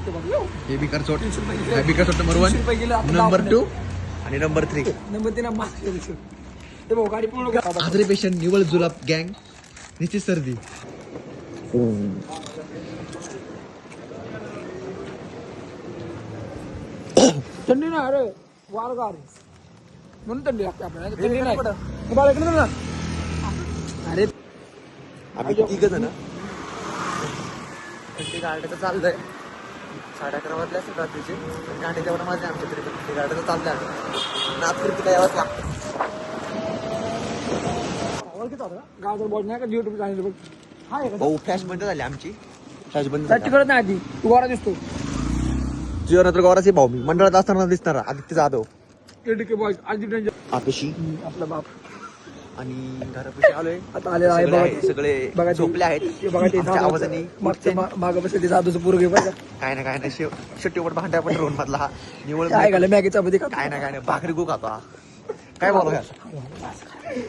हे बिकर चोट number 1, number 2 आणि नंबर 3. नंबर 3 ते भाऊ गाडी पूर्ण आजरे पेशंट निवळ जुलाब गँग निश्चित सर्दी. थंडी नाही अरे वारगार म्हणून थंडी लागते आपल्याला. थंडी नाही बाळा इकडे ना. अरे आम्ही तिघ जण थंडी गाड्याचं चाललंय 11:30 वाजले असतील रात्रीचे. गाडी तेवढं माझे आमच्या तरी ते गाड्याचं चाललंय. नागपूर काय यावंच लागतं. गावाचा बॉल नाही का YouTube चॅनल बघ. हाय का भाऊ फ्लॅश बंद झाली आमची. फ्लॅश बंद टच करत नाही आधी तू गोरा दिसतो. तुझ्या नंतर गौराचे भाऊ मी मंडळात असताना दिसणार आदित्य जाधव, केडीके बॉय आधी डेंजर आपेशी आपला बाप आणि घरापाशी आलोय. आता आलेला आहे बघा. सगळे बघा झोपले आहेत. बघा ते आमच्या आवाजाने मागं बसले जादूचं पोरगे बघा. काय ना शेट्टीवर भांड्या पण रोवून मधला हा निवळ काय घालं मॅगीचा मध्ये काय ना भाकरी गो खातो हा. काय बोलावं